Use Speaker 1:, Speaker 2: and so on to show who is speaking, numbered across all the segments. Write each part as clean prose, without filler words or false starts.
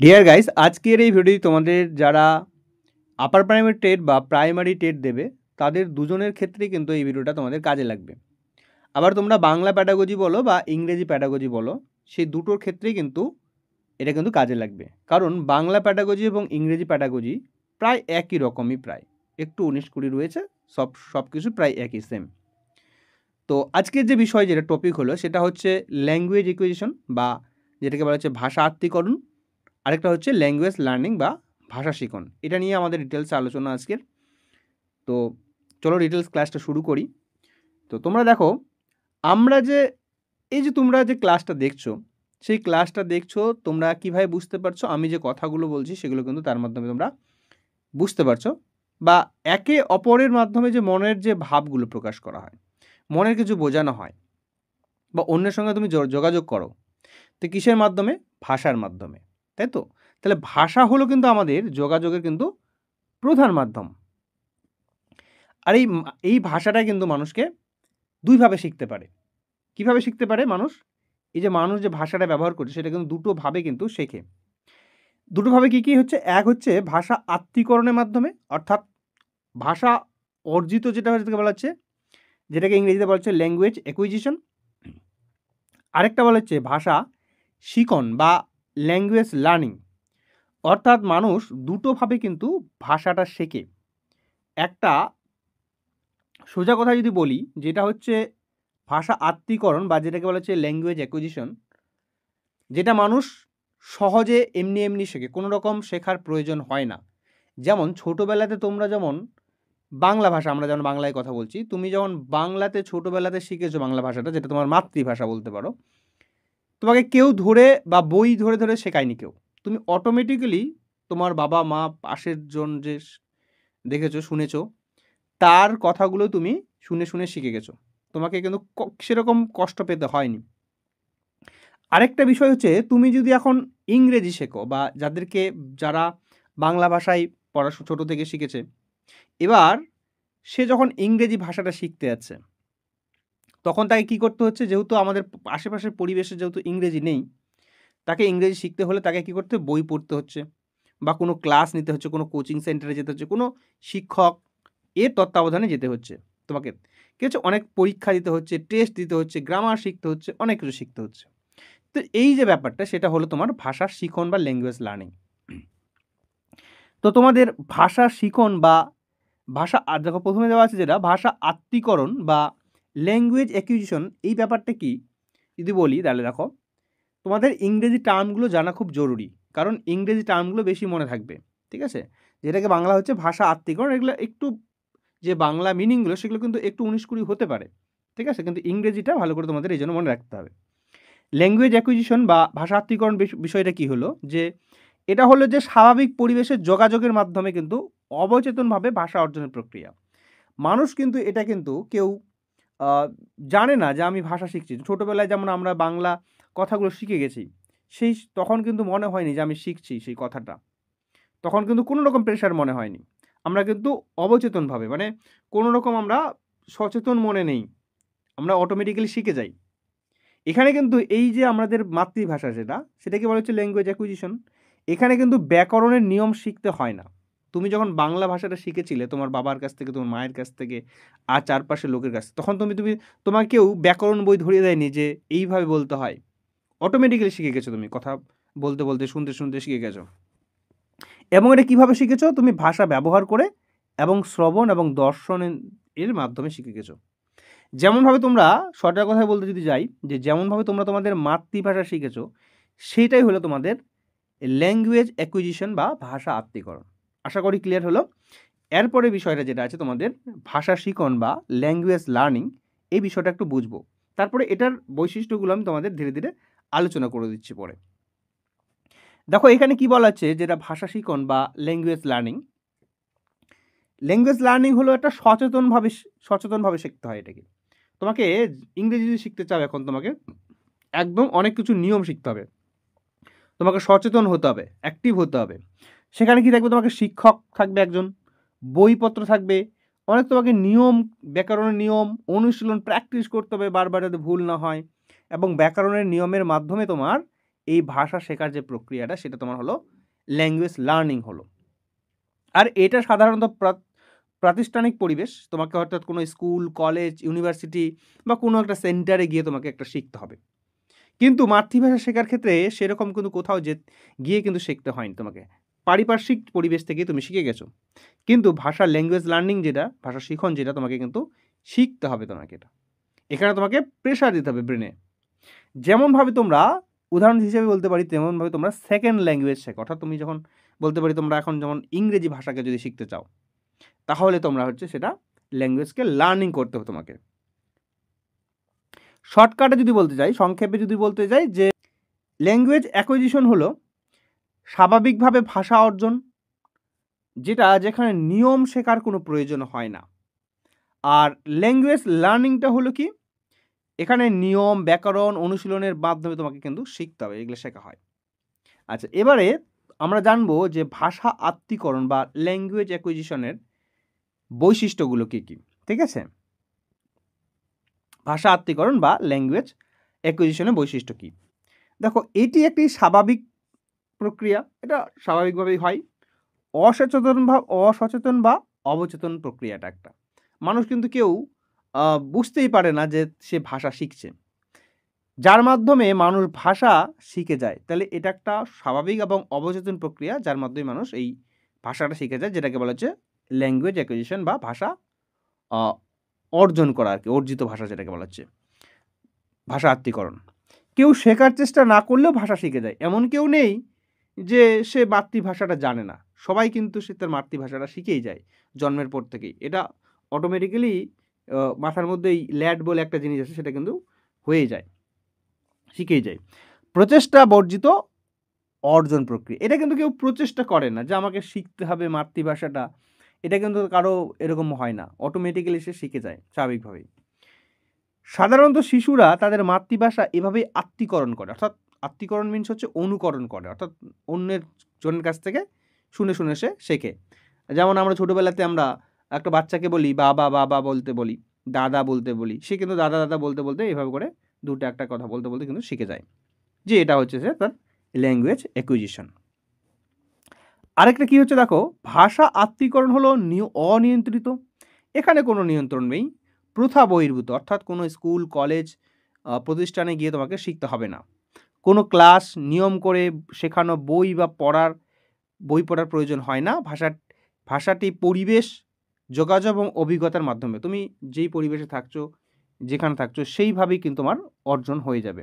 Speaker 1: Deer guys, আজকের এই ভিডিওটি তোমাদের যারা আপার প্রাইমারি টেট বা প্রাইমারি টেট দেবে তাদের দুজনের ক্ষেত্রেই কিন্তু এই ভিডিওটা তোমাদের কাজে লাগবে। আবার তোমরা বাংলা প্যাডাগজি বলো বা ইংরেজি প্যাডাগজি বলো, সেই দুটোর ক্ষেত্রেই কিন্তু এটা কিন্তু কাজে লাগবে। কারণ বাংলা প্যাডাগজি এবং ইংরেজি প্যাডাগজি প্রায় একই রকমই, প্রায় একটু 19-20 রয়েছে, সব কিছু প্রায় একই সেম। তো আজকের যে বিষয়, যেটা টপিক হলো, সেটা হচ্ছে ল্যাঙ্গুয়েজ ইকুইজিশন বা যেটাকে বলা হচ্ছে ভাষা আত্মীকরণ। আরেকটা হচ্ছে ল্যাঙ্গুয়েজ লার্নিং বা ভাষা শিখন। এটা নিয়ে আমাদের ডিটেলসে আলোচনা আজকের। তো চলো ডিটেলস ক্লাসটা শুরু করি। তো তোমরা দেখো, আমরা যে এই যে তোমরা যে ক্লাসটা দেখছো, সেই ক্লাসটা দেখছো তোমরা কিভাবে বুঝতে পারছো? আমি যে কথাগুলো বলছি সেগুলো কিন্তু তার মাধ্যমে তোমরা বুঝতে পারছো, বা একে অপরের মাধ্যমে যে মনের যে ভাবগুলো প্রকাশ করা হয়, মনের কিছু বোঝানো হয়, বা অন্যের সঙ্গে তুমি যোগাযোগ করো, তো কিসের মাধ্যমে? ভাষার মাধ্যমে, তাই তো? তাহলে ভাষা হলো কিন্তু আমাদের যোগাযোগের কিন্তু প্রধান মাধ্যম। আর এই ভাষাটা কিন্তু মানুষকে দুইভাবে শিখতে পারে। কিভাবে শিখতে পারে মানুষ? এই যে মানুষ যে ভাষাটা ব্যবহার করছে সেটা কিন্তু দুটো ভাবে কিন্তু শেখে। দুটো ভাবে কি হচ্ছে? এক হচ্ছে ভাষা আত্মীকরণের মাধ্যমে, অর্থাৎ ভাষা অর্জিত যেটা যেটাকে বলা হচ্ছে, যেটাকে ইংরেজিতে বলা হচ্ছে ল্যাঙ্গুয়েজ অ্যাকুইজিশন। আরেকটা বলা হচ্ছে ভাষা শিখন বা ল্যাঙ্গুয়েজ লার্নিং। অর্থাৎ মানুষ দুটোভাবে কিন্তু ভাষাটা শেখে। একটা সোজা কথা যদি বলি, যেটা হচ্ছে ভাষা আত্মীকরণ বা যেটাকে বলা হচ্ছে ল্যাঙ্গুয়েজ অ্যাকুইজিশন, যেটা মানুষ সহজে এমনি শেখে, কোনো রকম শেখার প্রয়োজন হয় না। যেমন ছোটোবেলাতে তোমরা যেমন বাংলা ভাষা, আমরা যেমন বাংলায় কথা বলছি, তুমি যেমন বাংলাতে ছোটোবেলাতে শিখেছো বাংলা ভাষাটা, যেটা তোমার মাতৃভাষা বলতে পারো, তোমাকে কেউ ধরে বা বই ধরে ধরে শেখায়নি কেউ। তুমি অটোমেটিক্যালি তোমার বাবা মা পাশের জন যে দেখেছো শুনেছো, তার কথাগুলো তুমি শুনে শুনে শিখে গেছো। তোমাকে কিন্তু সেরকম কষ্ট পেতে হয়নি। আরেকটা বিষয় হচ্ছে, তুমি যদি এখন ইংরেজি শেখো, বা যারা বাংলা ভাষায় পড়াশোনা ছোটো থেকে শিখেছে, এবার সে যখন ইংরেজি ভাষাটা শিখতে যাচ্ছে, তখন তাকে কী করতে হচ্ছে? যেহেতু আমাদের আশেপাশের পরিবেশে যেহেতু ইংরেজি নেই, তাকে ইংরেজি শিখতে হলে তাকে কী করতে? বই পড়তে হচ্ছে, বা কোনো ক্লাস নিতে হচ্ছে, কোনো কোচিং সেন্টারে যেতে হচ্ছে, কোনো শিক্ষক এর তত্ত্বাবধানে যেতে হচ্ছে তোমাকে। কী হচ্ছে? অনেক পরীক্ষা দিতে হচ্ছে, টেস্ট দিতে হচ্ছে, গ্রামার শিখতে হচ্ছে, অনেক কিছু শিখতে হচ্ছে। তো এই যে ব্যাপারটা, সেটা হলো তোমার ভাষা শিখন বা ল্যাঙ্গুয়েজ লার্নিং। তো তোমাদের ভাষা শিখন বা দেখো প্রথমে দেওয়া আছে যেটা ভাষা আত্মীকরণ বা ল্যাঙ্গুয়েজ অ্যাকুইজিশন, এই ব্যাপারটা কি যদি বলি, তাহলে দেখো, তোমাদের ইংরেজি টার্মগুলো জানা খুব জরুরি। কারণ ইংরেজি টার্মগুলো বেশি মনে থাকবে, ঠিক আছে? যেটাকে বাংলা হচ্ছে ভাষা আত্মীকরণ, এগুলো একটু যে বাংলা মিনিংগুলো সেগুলো কিন্তু একটু 19-20 হতে পারে, ঠিক আছে? কিন্তু ইংরেজিটা ভালো করে তোমাদের এই জন্য মনে রাখতে হবে। ল্যাঙ্গুয়েজ অ্যাকুইজিশন বা ভাষা আত্মীকরণ বিষয়টা কি হলো, যে এটা হলো যে স্বাভাবিক পরিবেশের যোগাযোগের মাধ্যমে কিন্তু অবচেতনভাবে ভাষা অর্জনের প্রক্রিয়া। মানুষ কিন্তু এটা কিন্তু কেউ জানে না যে আমি ভাষা শিখছি। ছোটোবেলায় যেমন আমরা বাংলা কথাগুলো শিখে গেছি, তখন কিন্তু মনে হয়নি যে আমি শিখছি সেই কথাটা। তখন কিন্তু কোনো রকম প্রেশার মনে হয়নি। আমরা কিন্তু অবচেতনভাবে, মানে কোনো রকম আমরা সচেতন মনে নেই, আমরা অটোমেটিক্যালি শিখে যাই। এখানে কিন্তু এই যে আমাদের মাতৃভাষা সেটাকে বলা হচ্ছে ল্যাঙ্গুয়েজ অ্যাকুইজিশন। এখানে কিন্তু ব্যাকরণের নিয়ম শিখতে হয় না। তুমি যখন বাংলা ভাষাটা শিখেছিলে তোমার বাবার কাছ থেকে, তোমার মায়ের কাছ থেকে, আর চারপাশের লোকের কাছ থেকে, তখন তোমাকে কেউ ব্যাকরণ বই ধরিয়ে দেয়নি যে এইভাবে বলতে হয়। অটোমেটিক্যালি শিখে গেছো, তুমি কথা বলতে বলতে, শুনতে শুনতে শিখে গেছো। এবং এটা কীভাবে শিখেছো? তুমি ভাষা ব্যবহার করে এবং শ্রবণ এবং দর্শন এর মাধ্যমে শিখে গেছো। যেমনভাবে তোমরা, সরকার কথায় বলতে যদি যাই, যে যেমনভাবে তোমরা তোমাদের মাতৃভাষা শিখেছো, সেইটাই হলো তোমাদের ল্যাঙ্গুয়েজ অ্যাকুইজিশন বা ভাষা আত্মীকরণ। আশা করি ক্লিয়ার হলো। এরপরে বিষয়টা যেটা আছে তোমাদের ভাষা শিখন বা ল্যাঙ্গুয়েজ লার্নিং, এই বিষয়টা একটু বুঝবো। তারপরে এটার বৈশিষ্ট্যগুলো আমি তোমাদের ধীরে ধীরে আলোচনা করে দিচ্ছি পরে। দেখো এখানে কি বলা হচ্ছে, যেটা ভাষা শিখন বা ল্যাঙ্গুয়েজ লার্নিং। ল্যাঙ্গুয়েজ লার্নিং হলো একটা সচেতনভাবে শিখতে হয় এটাকে। তোমাকে ইংরেজি যদি শিখতে চাও, এখন তোমাকে একদম অনেক কিছু নিয়ম শিখতে হবে, তোমাকে সচেতন হতে হবে, অ্যাক্টিভ হতে হবে। সেখানে কি থাকবে? তোমাকে শিক্ষক থাকবে একজন, বইপত্র থাকবে, অনেক তোমাকে নিয়ম, ব্যাকরণের নিয়ম অনুশীলন প্র্যাকটিস করতে হবে বারবার, যাতে ভুল না হয়। এবং ব্যাকরণের নিয়মের মাধ্যমে তোমার এই ভাষা শেখার যে প্রক্রিয়াটা সেটা তোমার হলো ল্যাঙ্গুয়েজ লার্নিং হলো। আর এটা সাধারণত প্রাতিষ্ঠানিক পরিবেশ, তোমাকে অর্থাৎ কোনো স্কুল, কলেজ, ইউনিভার্সিটি বা কোনো একটা সেন্টারে গিয়ে তোমাকে একটা শিখতে হবে। কিন্তু মাতৃভাষা শেখার ক্ষেত্রে সেরকম কিন্তু কোথাও গিয়ে কিন্তু শিখতে হয়নি তোমাকে। পারিপার্শ্বিক পরিবেশ থেকেই তুমি শিখে গেছো। কিন্তু ভাষা ল্যাঙ্গুয়েজ লার্নিং যেটা, ভাষা শিখন যেটা তোমাকে কিন্তু শিখতে হবে তোমাকে এটা। এখানে তোমাকে প্রেশার দিতে হবে ব্রেনে। যেমনভাবে তোমরা উদাহরণ হিসেবে বলতে পারি তেমনভাবে তোমরা সেকেন্ড ল্যাঙ্গুয়েজ শেখো। অর্থাৎ তুমি যখন বলতে পারি তোমরা এখন যেমন ইংরেজি ভাষাকে যদি শিখতে চাও, তাহলে তোমরা হচ্ছে সেটা ল্যাঙ্গুয়েজকে লার্নিং করতে হবে তোমাকে। শর্টকাটে যদি বলতে যাই, সংক্ষেপে যদি বলতে যাই যে ল্যাঙ্গুয়েজ অ্যাকুইজিশন হলো স্বাভাবিকভাবে ভাষা অর্জন, যেখানে নিয়ম শেখার কোনো প্রয়োজন হয় না। আর ল্যাঙ্গুয়েজ লার্নিংটা হলো কি, এখানে নিয়ম, ব্যাকরণ, অনুশীলনের মাধ্যমে তোমাকে কিন্তু শিখতে হবে, এগুলো শেখা হয়। আচ্ছা, এবারে আমরা জানবো যে ভাষা আত্মীকরণ বা ল্যাঙ্গুয়েজ অ্যাকুইজিশনের বৈশিষ্ট্যগুলো কী কী। ঠিক আছে, ভাষা আত্মীকরণ বা ল্যাঙ্গুয়েজ অ্যাকুইজিশনের বৈশিষ্ট্য কী? দেখো, এটি একটি স্বাভাবিক প্রক্রিয়া, এটা স্বাভাবিকভাবেই হয়। অসচেতন বা অবচেতন প্রক্রিয়াটা একটা। মানুষ কিন্তু কেউ বুঝতেই পারে না যে সে ভাষা শিখছে। যার মাধ্যমে মানুষ ভাষা শিখে যায়, তাহলে এটা একটা স্বাভাবিক এবং অবচেতন প্রক্রিয়া, যার মাধ্যমে মানুষ এই ভাষাটা শিখে যায়, যেটাকে বলা হচ্ছে ল্যাঙ্গুয়েজ অ্যাকুইজিশন বা ভাষা অর্জন করা আর কি, অর্জিত ভাষা যেটাকে বলা হচ্ছে ভাষা আত্মীকরণ। কেউ শেখার চেষ্টা না করলেও ভাষা শিখে যায়, এমন কেউ নেই যে সে মাতৃভাষাটা জানে না। সবাই কিন্তু সে তার মাতৃভাষাটা শিখেই যায় জন্মের পর থেকেই। এটা অটোমেটিক্যালি মাথার মধ্যে এই ল্যাড বলে একটা জিনিস আছে, সেটা কিন্তু হয়ে যায়, শিখেই যায়। প্রচেষ্টা বর্জিত অর্জন প্রক্রিয়া, এটা কিন্তু কেউ প্রচেষ্টা করে না যে আমাকে শিখতে হবে মাতৃভাষাটা, এটা কিন্তু কারো এরকম হয় না, অটোমেটিক্যালি সে শিখে যায় স্বাভাবিকভাবেই। সাধারণত শিশুরা তাদের মাতৃভাষা এভাবেই আত্মীকরণ করে, অর্থাৎ আত্মীকরণ মিনস হচ্ছে অনুকরণ করে, অর্থাৎ অন্যের জনের কাছ থেকে শুনে শুনে সে শেখে। যেমন আমরা ছোটোবেলাতে আমরা একটা বাচ্চাকে বলি বাবা বাবা বলতে বলি, দাদা বলতে বলি, সে কিন্তু দাদা দাদা বলতে বলতে এইভাবে করে দুটো একটা কথা বলতে বলতে কিন্তু শিখে যায়, যে এটা হচ্ছে সে তার ল্যাঙ্গুয়েজ অ্যাকুইজিশন। আরেকটা কি হচ্ছে দেখো, ভাষা আত্মীকরণ হলো অনিয়ন্ত্রিত, এখানে কোনো নিয়ন্ত্রণ নেই, প্রথা বহির্ভূত, অর্থাৎ কোনো স্কুল, কলেজ, প্রতিষ্ঠানে গিয়ে তোমাকে শিখতে হবে না। কোনো ক্লাস, নিয়ম করে শেখানো বই পড়ার প্রয়োজন হয় না। ভাষাটি পরিবেশ, যোগাযোগ এবং অভিজ্ঞতার মাধ্যমে তুমি যেই পরিবেশে থাকছো, যেখানে থাকছো, সেইভাবেই কিন্তু তোমার অর্জন হয়ে যাবে।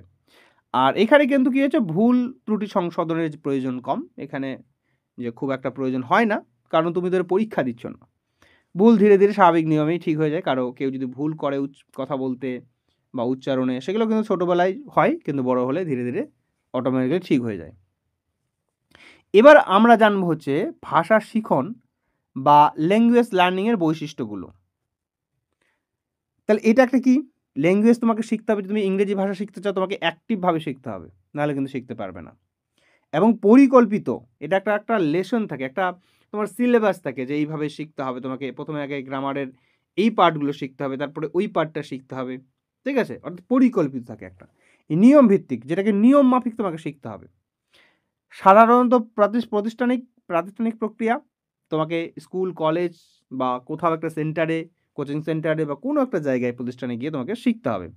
Speaker 1: আর এখানে কিন্তু কী হচ্ছে, ভুল ত্রুটি সংশোধনের প্রয়োজন কম, এখানে যে খুব একটা প্রয়োজন হয় না, কারণ তুমি ধরে পরীক্ষা দিচ্ছ না। ভুল ধীরে ধীরে স্বাভাবিক নিয়মেই ঠিক হয়ে যায়। কেউ যদি ভুল করে কথা বলতে বা উচ্চারণে, সেগুলো কিন্তু ছোটোবেলায় হয়, কিন্তু বড় হলে ধীরে ধীরে অটোমেটিক্যালি ঠিক হয়ে যায়। এবার আমরা জানবো হচ্ছে ভাষা শিখন বা ল্যাঙ্গুয়েজ লার্নিংয়ের বৈশিষ্ট্যগুলো। তাহলে এটা একটা কি, ল্যাঙ্গুয়েজ তোমাকে শিখতে হবে, তুমি ইংরেজি ভাষা শিখতে চাও, তোমাকে অ্যাক্টিভভাবে শিখতে হবে, নাহলে কিন্তু শিখতে পারবে না। এবং পরিকল্পিত, এটা একটা লেসন থাকে, একটা তোমার সিলেবাস থাকে যে এইভাবে শিখতে হবে, তোমাকে প্রথমে আগে গ্রামারের এই পার্টগুলো শিখতে হবে, তারপরে ওই পার্টটা শিখতে হবে, ঠিক আছে, অর্থাৎ পরিকল্পিত থাকে একটা। নিয়ম ভিত্তিক, যেটাকে নিয়ম মাফিক তোমাকে শিখতে হবে। সাধারণত প্রাতিষ্ঠানিক প্রক্রিয়া, তোমাকে স্কুল, কলেজ বা কোথাও একটা সেন্টারে, কোচিং সেন্টারে বা কোনো একটা জায়গায়, প্রতিষ্ঠানে গিয়ে তোমাকে শিখতে হবে।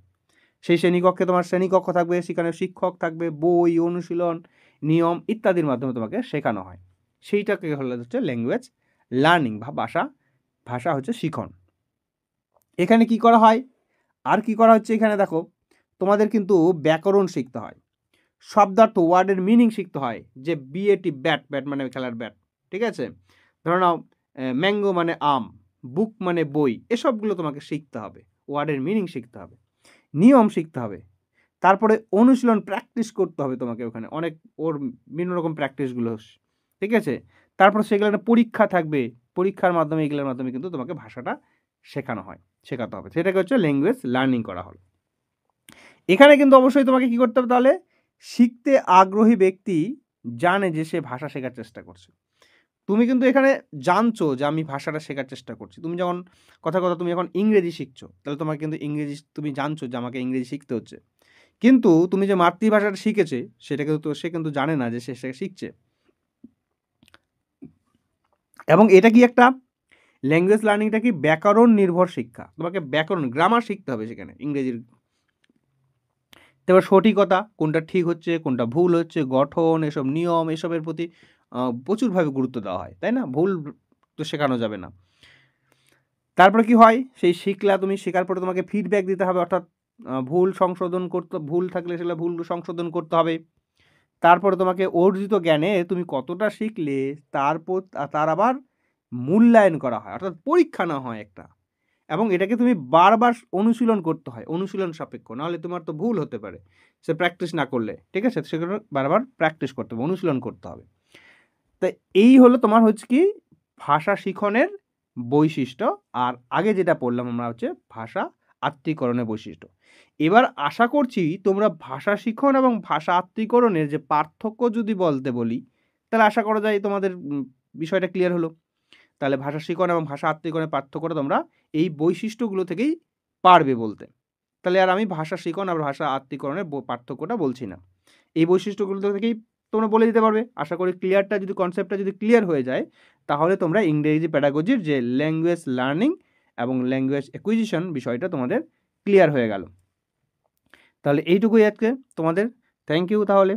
Speaker 1: সেই শ্রেণীকক্ষে তোমার শ্রেণীকক্ষ থাকবে, সেখানে শিক্ষক থাকবে, বই, অনুশীলন, নিয়ম ইত্যাদির মাধ্যমে তোমাকে শেখানো হয়। সেইটাকে হচ্ছে ল্যাঙ্গুয়েজ লার্নিং বা ভাষা হচ্ছে শিখন। এখানে কি করা হয়, আর কি করা হচ্ছে, এখানে দেখো তোমাদের কিন্তু ব্যাকরণ শিখতে হয়, শব্দার্থ, ওয়ার্ডের মিনিং শিখতে হয়, যে ব্যাট মানে খেলার ব্যাট, ঠিক আছে, ধরো নাও ম্যাঙ্গো মানে আম, বুক মানে বই, এসবগুলো তোমাকে শিখতে হবে, ওয়ার্ডের মিনিং শিখতে হবে, নিয়ম শিখতে হবে। তারপরে অনুশীলন, প্র্যাকটিস করতে হবে তোমাকে, ওখানে অনেক ওর বিভিন্ন রকম প্র্যাকটিসগুলো, ঠিক আছে। তারপর সেগুলো একটা পরীক্ষা থাকবে, পরীক্ষার মাধ্যমে এগুলোর মাধ্যমে কিন্তু তোমাকে ভাষাটা শেখাতে হবে, সেটাকে হচ্ছে ল্যাঙ্গুয়েজ লার্নিং করা হলো। এখানে কিন্তু অবশ্যই তোমাকে কি করতে হবে, তাহলে শিখতে আগ্রহী ব্যক্তি জানে যে সে ভাষা শেখার চেষ্টা করছে। তুমি কিন্তু এখানে জানছো যে আমি ভাষাটা শেখার চেষ্টা করছি। তুমি যখন কথা তুমি এখন ইংরেজি শিখছো, তাহলে তোমার কিন্তু তুমি জানছো যে আমাকে ইংরেজি শিখতে হচ্ছে। কিন্তু তুমি যে মাতৃভাষাটা শিখেছে সেটাকে তো সে কিন্তু জানে না যে সে সেটা শিখছে। এবং এটা কি একটা ল্যাঙ্গুয়েজ লার্নিংটা কি ব্যাকরণ নির্ভর শিক্ষা। তোমাকে ব্যাকরণ, গ্রামার শিখতে হবে সেখানে ইংরেজির। তারপর সঠিকতা, কোনটা ঠিক হচ্ছে, কোনটা ভুল হচ্ছে, গঠন, এসব নিয়ম, এসবের প্রতি প্রচুরভাবে গুরুত্ব দেওয়া হয়, তাই না? ভুল তো শেখানো যাবে না। তারপরে কি হয়, সেই শিখলা, তুমি শেখার পরে তোমাকে ফিডব্যাক দিতে হবে, অর্থাৎ ভুল সংশোধন করতে, ভুল থাকলে সেগুলো ভুল সংশোধন করতে হবে। তারপরে তোমাকে অর্জিত জ্ঞানে তুমি কতটা শিখলে তার আবার মূল্যায়ন করা হয়, অর্থাৎ পরীক্ষা নেওয়া হয় একটা। এবং এটাকে তুমি বারবার অনুশীলন করতে হয়, অনুশীলন সাপেক্ষ, নাহলে তোমার তো ভুল হতে পারে সে প্র্যাকটিস না করলে, ঠিক আছে? সেগুলো বারবার প্র্যাকটিস করতে হবে, অনুশীলন করতে হবে। তো এই হলো তোমার হচ্ছে কি ভাষা শিখনের বৈশিষ্ট্য। আর আগে যেটা পড়লাম আমরা হচ্ছে ভাষা আত্মীকরণের বৈশিষ্ট্য। এবার আশা করছি তোমরা ভাষা শিখন এবং ভাষা আত্মীকরণের যে পার্থক্য যদি বলতে বলি, তাহলে আশা করা যায় তোমাদের বিষয়টা ক্লিয়ার হলো। তাহলে ভাষা শিখন এবং ভাষা আত্মীকরণের পার্থক্যটা তোমরা এই বৈশিষ্ট্যগুলো থেকেই পারবে বলতে। তাহলে আর আমি ভাষা শিখন আর ভাষা আত্মীকরণের পার্থক্যটা বলছি না। এই বৈশিষ্ট্যগুলো থেকেই তোমরা বলে দিতে পারবে। আশা করি কনসেপ্টটা যদি ক্লিয়ার হয়ে যায়, তাহলে তোমরা ইংরেজি প্যাডাগজির যে ল্যাঙ্গুয়েজ লার্নিং এবং ল্যাঙ্গুয়েজ অ্যাকুইজিশন বিষয়টা তোমাদের ক্লিয়ার হয়ে গেল। তাহলে এইটুকুই আজকে তোমাদের। থ্যাংক ইউ তাহলে।